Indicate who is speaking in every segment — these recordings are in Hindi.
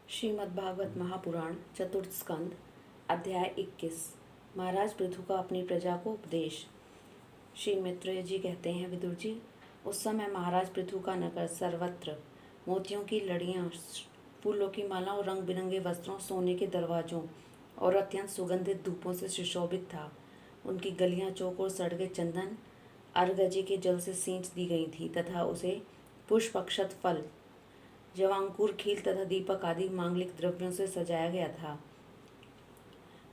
Speaker 1: श्रीमद्भागवत महापुराण चतुर्थ स्कंद अध्याय 21। महाराज पृथु का अपनी प्रजा को उपदेश। श्री मैत्रेय जी कहते हैं, विदुर जी, उस समय महाराज पृथु का नगर सर्वत्र मोतियों की लड़ियां, फूलों की माला और रंग बिरंगे वस्त्रों, सोने के दरवाजों और अत्यंत सुगंधित धूपों से सुशोभित था। उनकी गलियां, चौक और सड़कें चंदन अर्गजी के जल से सींच दी गई थी तथा उसे पुष्प, अक्षत, फल, जवांकुर, खील तथा दीपक आदि मांगलिक द्रव्यों से सजाया गया था।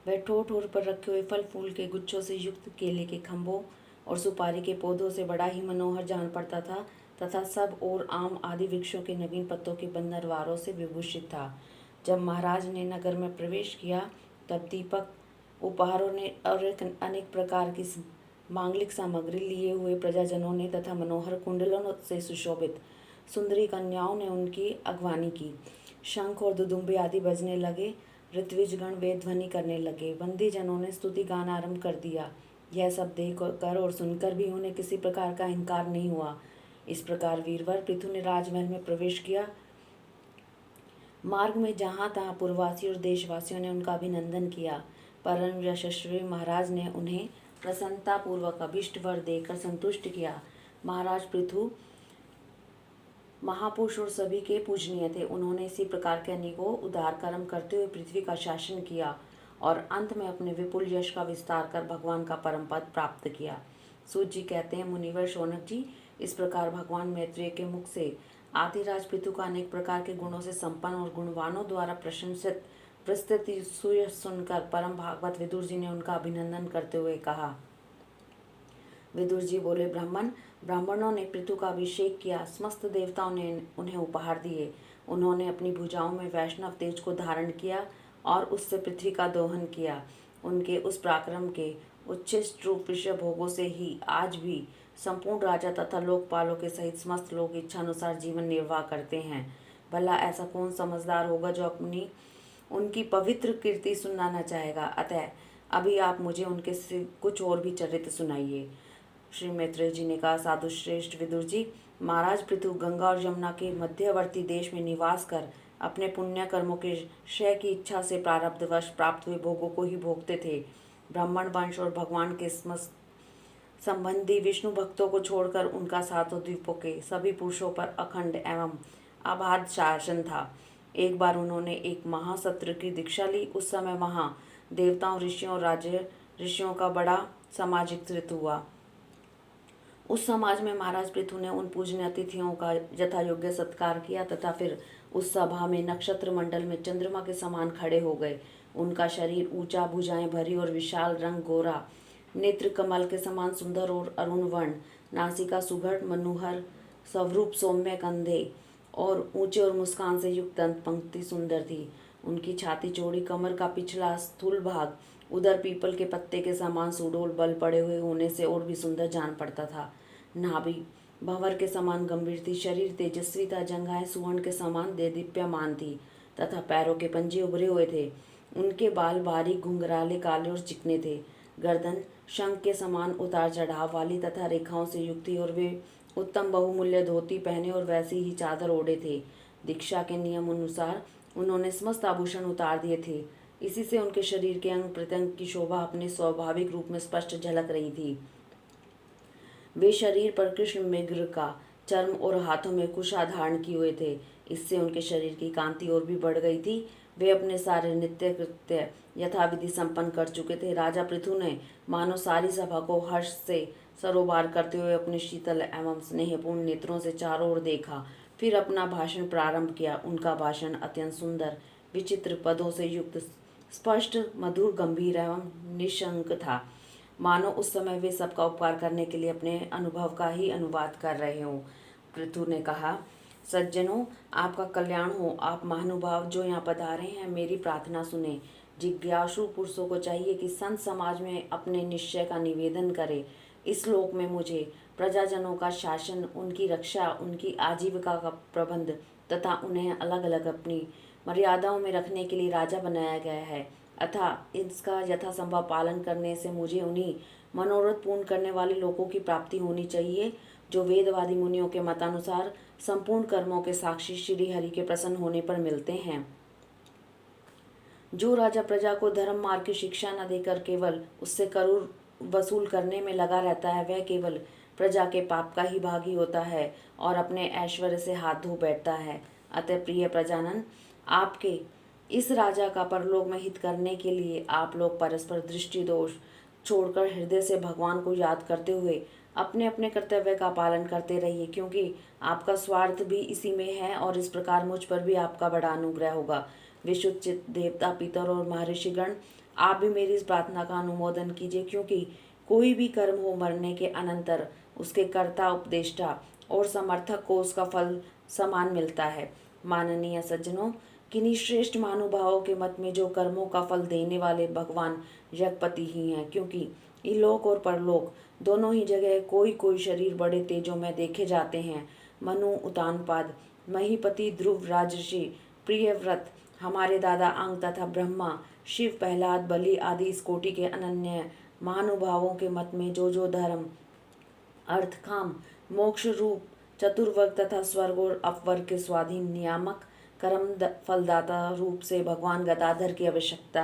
Speaker 1: वह ठोर ठोर पर रखे हुए फल फूल के गुच्छों से युक्त केले के खंभों और सुपारी के पौधों से बड़ा ही मनोहर जान पड़ता था तथा सब और आम आदि वृक्षों के नवीन पत्तों के बंदरवारों से विभूषित था। जब महाराज ने नगर में प्रवेश किया तब दीपक, उपहारों ने और अनेक प्रकार की मांगलिक सामग्री लिए हुए प्रजाजनों ने तथा मनोहर कुंडलों से सुशोभित सुंदरी कन्याओं ने उनकी अगवानी की। शंख और दुदुम्बे आदि बजने लगे, ऋत्विजगण वेद ध्वनि करने लगे, बंदी जनों ने स्तुति गान आरंभ कर दिया। यह सब देख कर और सुनकर भी उन्हें किसी प्रकार का अहंकार नहीं हुआ। इस प्रकार वीरवर पृथु ने राजमहल में प्रवेश किया। मार्ग में जहाँ तहाँ पूर्ववासी और देशवासियों ने उनका अभिनंदन किया। परम यशस्वी महाराज ने उन्हें प्रसन्नता पूर्वक अभिष्ट वर देकर संतुष्ट किया। महाराज पृथु महापुरुष और सभी के पूजनीय थे। उन्होंने इसी प्रकार के अनेकों उदार कर्म करते हुए पृथ्वी का शासन किया और अंत में अपने विपुल यश का विस्तार कर भगवान का परम पद प्राप्त किया। सूत जी कहते हैं, मुनिवर शौनक जी, इस प्रकार भगवान मैत्रेय के मुख से आदिराज पृथु का अनेक प्रकार के गुणों से संपन्न और गुणवानों द्वारा प्रशंसित प्रस्तुति सुनकर परम भागवत विदुर जी ने उनका अभिनंदन करते हुए कहा। विदुर जी बोले, ब्राह्मणों ने पृथु का अभिषेक किया, समस्त देवताओं ने उन्हें उपहार दिए। उन्होंने अपनी भुजाओं में वैष्णव तेज को धारण किया और उससे पृथ्वी का दोहन किया। उनके उस पराक्रम के उच्छिष्ट रूप विषय भोगों से ही आज भी संपूर्ण राजा तथा लोकपालों के सहित समस्त लोग इच्छानुसार जीवन निर्वाह करते हैं। भला ऐसा कौन समझदार होगा जो अपनी उनकी पवित्र कीर्ति सुनना न चाहेगा। अतः अभी आप मुझे उनके से कुछ और भी चरित्र सुनाइए। श्री मैत्रेय जी ने कहा, साधु श्रेष्ठ विदुर जी, महाराज पृथु गंगा और यमुना के मध्यवर्ती देश में निवास कर अपने पुण्य कर्मों के क्षय की इच्छा से प्रारब्धवश प्राप्त हुए भोगों को ही भोगते थे। ब्राह्मण वंश और भगवान के संबंधी विष्णु भक्तों को छोड़कर उनका सातों द्वीपों के सभी पुरुषों पर अखंड एवं अबाध शासन था। एक बार उन्होंने एक महासत्र की दीक्षा ली। उस समय वहाँ देवताओं, ऋषियों और राज ऋषियों का बड़ा समाज एकत्रित हुआ। उस समाज में महाराज पृथु ने उन पूजनीय अतिथियों का यथा योग्य सत्कार किया तथा फिर उस सभा में नक्षत्र मंडल में चंद्रमा के समान खड़े हो गए। उनका शरीर ऊंचा, भुजाएं भरी और विशाल, रंग गोरा, नेत्र कमल के समान सुंदर और अरुण वर्ण, नासिका सुघड़ मनोहर, स्वरूप सौम्य, कंधे और ऊंचे और मुस्कान से युक्त दंत पंक्ति सुंदर थी। उनकी छाती चौड़ी, कमर का पिछला स्थूल भाग उधर पीपल के पत्ते के समान सुडौल बल पड़े हुए होने से और भी सुंदर जान पड़ता था। नाभि भंवर के समान गंभीर थी, शरीर तेजस्वी था, जंघाएं सुवर्ण के समान देदीप्यमान थी तथा पैरों के पंजे उभरे हुए थे। उनके बाल बारीक, घुंघराले, काले और चिकने थे। गर्दन शंख के समान उतार चढ़ाव वाली तथा रेखाओं से युक्त थी और वे उत्तम बहुमूल्य धोती पहने और वैसी ही चादर ओढ़े थे। दीक्षा के नियम अनुसार उन्होंने समस्त आभूषण उतार दिए थे। इसी से उनके शरीर के अंग प्रत्यंग की शोभा अपने स्वाभाविक रूप में स्पष्ट झलक रही थी। वे शरीर पर कृष्ण मृग का चर्म और हाथों में कुशा धारण किए हुए थे। इससे उनके शरीर की कांति और भी बढ़ गई थी। वे अपने सारे नित्य कृत्य यथाविधि संपन्न कर चुके थे। राजा पृथु ने मानो सारी सभा को हर्ष से सरोबार करते हुए अपने शीतल एवं स्नेहपूर्ण नेत्रों से चारों ओर देखा, फिर अपना भाषण प्रारंभ किया। उनका भाषण अत्यंत सुंदर विचित्र पदों से युक्त, स्पष्ट, मधुर, गंभीर एवं निशंक था, मानो उस समय वे सबका उपकार करने के लिए अपने अनुभव का ही अनुवाद कर रहे हों। पृथु ने कहा, सज्जनों, आपका कल्याण हो। आप महानुभाव जो यहाँ पधारे हैं, मेरी प्रार्थना सुने। जिज्ञासु पुरुषों को चाहिए कि संत समाज में अपने निश्चय का निवेदन करे। इस लोक में मुझे प्रजाजनों का शासन, उनकी रक्षा, उनकी आजीविका का प्रबंध तथा उन्हें अलग अलग अपनी मर्यादाओं में रखने के लिए राजा बनाया गया है। अतः इसका यथासंभव पालन करने से मुझे उन्हीं मनोरथ पूर्ण करने वाले लोगों की प्राप्ति होनी चाहिए जो वेदवादी मुनियों के मतानुसार संपूर्ण कर्मों के साक्षी श्री हरि के प्रसन्न होने पर मिलते हैं। जो राजा प्रजा को धर्म मार्ग की शिक्षा न देकर केवल उससे करोड़ वसूल करने में लगा रहता है, वह केवल प्रजा के पाप का ही भागी होता है और अपने ऐश्वर्य से हाथ धो बैठता है। अतः प्रिय प्रजानन, आपके इस राजा का परलोक में हित करने के लिए आप लोग परस्पर दृष्टि दोष छोड़कर हृदय से भगवान को याद करते हुए अपने अपने कर्तव्य का पालन करते रहिए, क्योंकि आपका स्वार्थ भी इसी में है और इस प्रकार मुझ पर भी आपका बड़ा अनुग्रह होगा। विशुद्ध चित्त देवता, पितर और महर्षिगण, आप भी मेरी इस प्रार्थना का अनुमोदन कीजिए, क्योंकि कोई भी कर्म हो, मरने के अनंतर उसके कर्ता, उपदेष्टा और समर्थक को उसका फल समान मिलता है। माननीय सज्जनों, किन्हीं श्रेष्ठ महानुभावों के मत में जो कर्मों का फल देने वाले भगवान जगपति ही हैं, क्योंकि इलोक और परलोक दोनों ही जगह कोई कोई शरीर बड़े तेजों में देखे जाते हैं। मनु, उतानपाद, महीपति, ध्रुव, राजर्षि, प्रियव्रत, हमारे दादा अंग तथा ब्रह्मा, शिव, प्रहलाद, बलि आदि इस कोटि के अनन्य महानुभावों के मत में जो धर्म, अर्थ, काम, मोक्ष रूप चतुर्वर्ग तथा स्वर्ग और अपवर्ग के स्वाधीन नियामक कर्म फलदाता रूप से भगवान गदाधर की आवश्यकता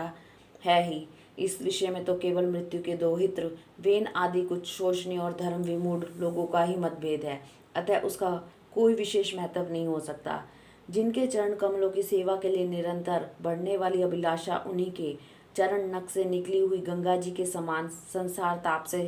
Speaker 1: है ही, इस विषय में तो केवल मृत्यु के दोहित्र, वेन आदि कुछ शोषणीय और धर्म विमूढ़ लोगों का ही मतभेद है। अतः उसका कोई विशेष महत्व नहीं हो सकता। जिनके चरण कमलों की सेवा के लिए निरंतर बढ़ने वाली अभिलाषा, उन्हीं के चरण नख से निकली हुई गंगा जी के समान संसार ताप से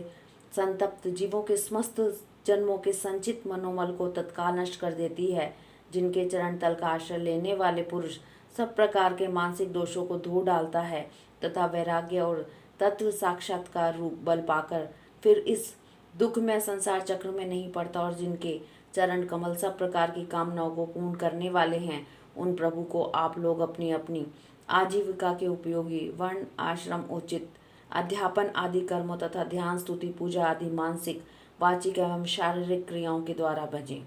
Speaker 1: संतप्त जीवों के समस्त जन्मों के संचित मनोमल को तत्काल नष्ट कर देती है। जिनके चरण तल का आश्रय लेने वाले पुरुष सब प्रकार के मानसिक दोषों को धो डालता है तथा वैराग्य और तत्व साक्षात्कार रूप बल पाकर फिर इस दुख में संसार चक्र में नहीं पड़ता, और जिनके चरण कमल सब प्रकार की कामनाओं को पूर्ण करने वाले हैं, उन प्रभु को आप लोग अपनी अपनी आजीविका के उपयोगी वर्ण, आश्रम, उचित अध्यापन आदि कर्मों तथा ध्यान, स्तुति, पूजा आदि मानसिक, वाचिक एवं शारीरिक क्रियाओं के द्वारा भजें।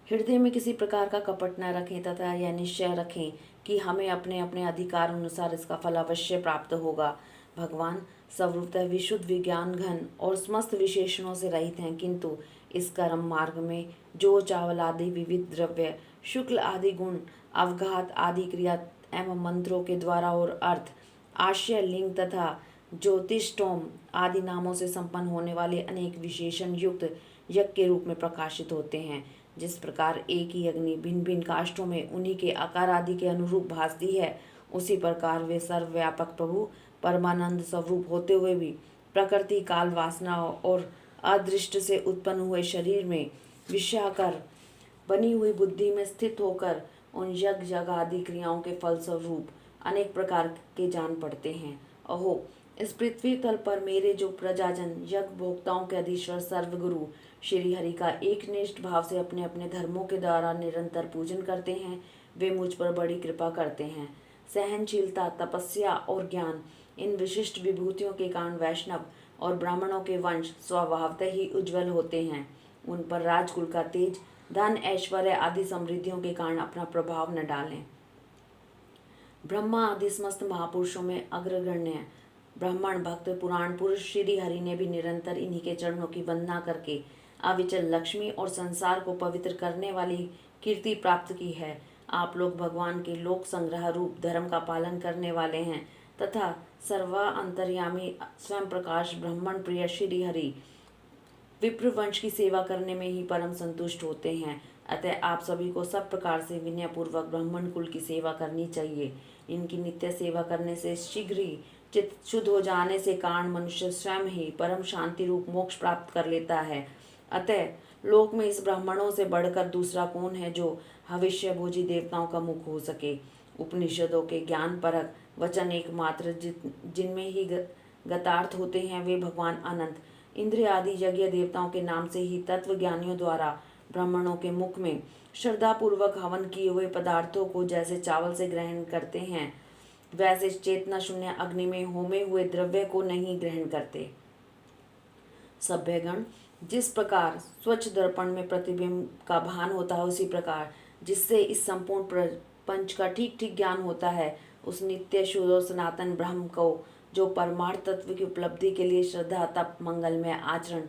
Speaker 1: हृदय में किसी प्रकार का कपट न रखें तथा यह निश्चय रखें कि हमें अपने अपने अधिकार अनुसार इसका फल अवश्य प्राप्त होगा। भगवान सर्वतः विशुद्ध, विज्ञान घन और समस्त विशेषणों से रहित हैं, किंतु इस कर्म मार्ग में जो चावल आदि विविध द्रव्य, शुक्ल आदि गुण, अवघात आदि क्रिया एवं मंत्रों के द्वारा और अर्थ, आशय, लिंग तथा ज्योतिष्टोम आदि नामों से संपन्न होने वाले अनेक विशेषण युक्त यज्ञ के रूप में प्रकाशित होते हैं, जिस प्रकार एक ही अग्नि भिन्न भिन्न काष्ठों में उन्हीं के आकार आदि के अनुरूप भासती है, उसी प्रकार वे सर्वव्यापक प्रभु परमानंद स्वरूप होते हुए भी प्रकृति, काल, वासना और अदृष्ट से उत्पन्न हुए शरीर में विषयाकार बनी हुई बुद्धि में स्थित होकर उन यज्ञ आदि क्रियाओं के फलस्वरूप अनेक प्रकार के जान पड़ते हैं। अहो, इस पृथ्वी तल पर मेरे जो प्रजाजन यज्ञ भोक्ताओं के अधीश्वर सर्वगुरु श्री हरि का एक निष्ठ भाव से अपने अपने धर्मों के द्वारा निरंतर पूजन करते हैं, वे मुझ पर बड़ी कृपा करते हैं। सहनशीलता, तपस्या और ज्ञान इन विशिष्ट विभूतियों के कारण वैष्णव और ब्राह्मणों के वंश स्वभावतः ही उज्जवल होते हैं। उन पर राजकुल का तेज, धन, ऐश्वर्य आदि समृद्धियों के कारण अपना प्रभाव न डालें। ब्रह्मा आदि समस्त महापुरुषों में अग्रगण्य ब्राह्मण भक्त पुराण पुरुष श्री हरि ने भी निरंतर इन्हीं के चरणों की वंदना करके अविचल लक्ष्मी और संसार को पवित्र करने वाली कीर्ति प्राप्त की है। आप लोग भगवान के लोक संग्रह रूप धर्म का पालन करने वाले हैं तथा सर्वा अंतर्यामी स्वयं प्रकाश ब्राह्मण प्रिय श्री हरि विप्रवंश की सेवा करने में ही परम संतुष्ट होते हैं। अतः आप सभी को सब प्रकार से विनयपूर्वक ब्राह्मण कुल की सेवा करनी चाहिए। इनकी नित्य सेवा करने से शीघ्र ही चित्त शुद्ध हो जाने से कारण मनुष्य स्वयं ही परम शांति रूप मोक्ष प्राप्त कर लेता है। अतः लोक में इस ब्राह्मणों से बढ़कर दूसरा कौन है जो भविष्य भोजी देवताओं का मुख हो सके। उपनिषदों के ज्ञान परक वचन एकमात्र जिनमें ही गतार्थ होते हैं, वे भगवान अनंत इंद्रिय आदि यज्ञ देवताओं के नाम से ही तत्व ज्ञानियों द्वारा ब्राह्मणों के मुख में श्रद्धा पूर्वक हवन किए हुए पदार्थों को जैसे चावल से ग्रहण करते हैं, वैसे चेतना शून्य अग्नि में होमे हुए द्रव्य को नहीं ग्रहण करते। सभ्यगण, जिस प्रकार स्वच्छ दर्पण में प्रतिबिंब का भान होता है, उसी प्रकार जिससे इस संपूर्ण प्रपंच का ठीक ठीक ज्ञान होता है, उस नित्य शुद्ध और सनातन ब्रह्म को जो परमार्थ तत्व की उपलब्धि के लिए श्रद्धा, तप, मंगलमय आचरण,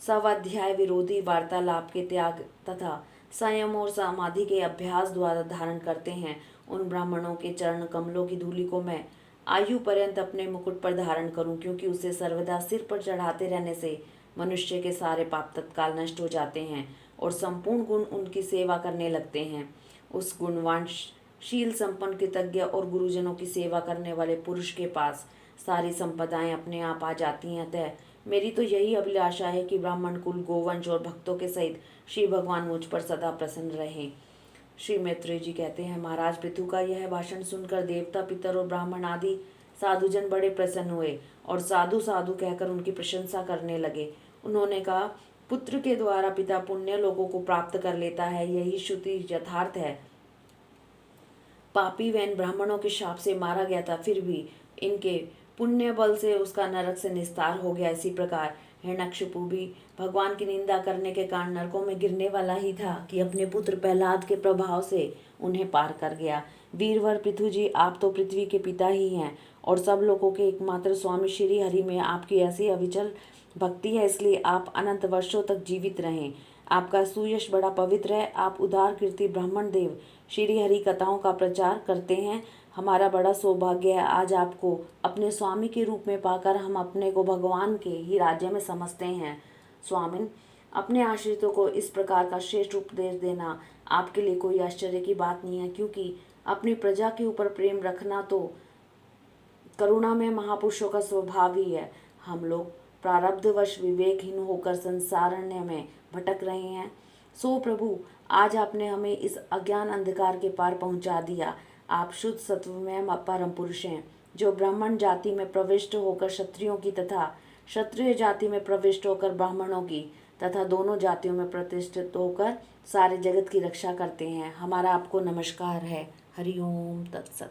Speaker 1: स्वाध्याय, विरोधी वार्तालाप के त्याग तथा संयम और समाधि के अभ्यास द्वारा धारण करते हैं, उन ब्राह्मणों के चरण कमलों की धूलि को मैं आयु पर्यंत अपने मुकुट पर धारण करूं, क्योंकि उसे सर्वदा सिर पर चढ़ाते रहने से मनुष्य के सारे पाप तत्काल नष्ट हो जाते हैं और संपूर्ण गुण उनकी सेवा करने लगते हैं। उस गुणवान शील संपन्न कृतज्ञ और गुरुजनों की सेवा करने वाले पुरुष के पास सारी संपदाएं अपने आप आ जाती हैं। अतः मेरी तो यही अभिलाषा है कि ब्राह्मण कुल, गोवंश और भक्तों के सहित श्री भगवान मुझ पर सदा प्रसन्न रहे। श्री मैत्रेय जी कहते हैं, महाराज पृथु का यह भाषण सुनकर देवता, पितर और ब्राह्मण आदि साधुजन बड़े प्रसन्न हुए और साधु साधु कहकर उनकी प्रशंसा करने लगे। उन्होंने कहा, पुत्र के द्वारा पिता पुण्य लोगों को प्राप्त कर लेता है, यही श्रुति यथार्थ है। पापी वैन ब्राह्मणों के शाप से मारा गया था, फिर भी इनके पुण्य बल से उसका नरक से निस्तार हो गया। इसी प्रकार हिरण्यकशिपु भी भगवान की निंदा करने के कारण नरकों में गिरने वाला ही था कि अपने पुत्र प्रहलाद के प्रभाव से उन्हें पार कर गया। वीरवर पृथु जी, आप तो पृथ्वी के पिता ही हैं और सब लोगों के एकमात्र स्वामी श्री हरि में आपकी ऐसी अविचल भक्ति है, इसलिए आप अनंत वर्षों तक जीवित रहें। आपका सुयश बड़ा पवित्र है। आप उदार कीर्ति ब्राह्मण देव श्री हरि कथाओं का प्रचार करते हैं। हमारा बड़ा सौभाग्य है, आज आपको अपने स्वामी के रूप में पाकर हम अपने को भगवान के ही राज्य में समझते हैं। स्वामिन, अपने आश्रितों को इस प्रकार का श्रेष्ठ उपदेश देना आपके लिए कोई आश्चर्य की बात नहीं है, क्योंकि अपनी प्रजा के ऊपर प्रेम रखना तो करुणा में महापुरुषों का स्वभाव ही है। हम लोग प्रारब्धवश विवेकहीन होकर संसारण्य में भटक रहे हैं। सो प्रभु, आज आपने हमें इस अज्ञान अंधकार के पार पहुंचा दिया। आप शुद्ध सत्वमय परम पुरुष हैं, जो ब्राह्मण जाति में प्रविष्ट होकर क्षत्रियों की तथा क्षत्रिय जाति में प्रविष्ट होकर ब्राह्मणों की तथा दोनों जातियों में प्रतिष्ठित होकर सारे जगत की रक्षा करते हैं। हमारा आपको नमस्कार है। हरि ओम तत्सत।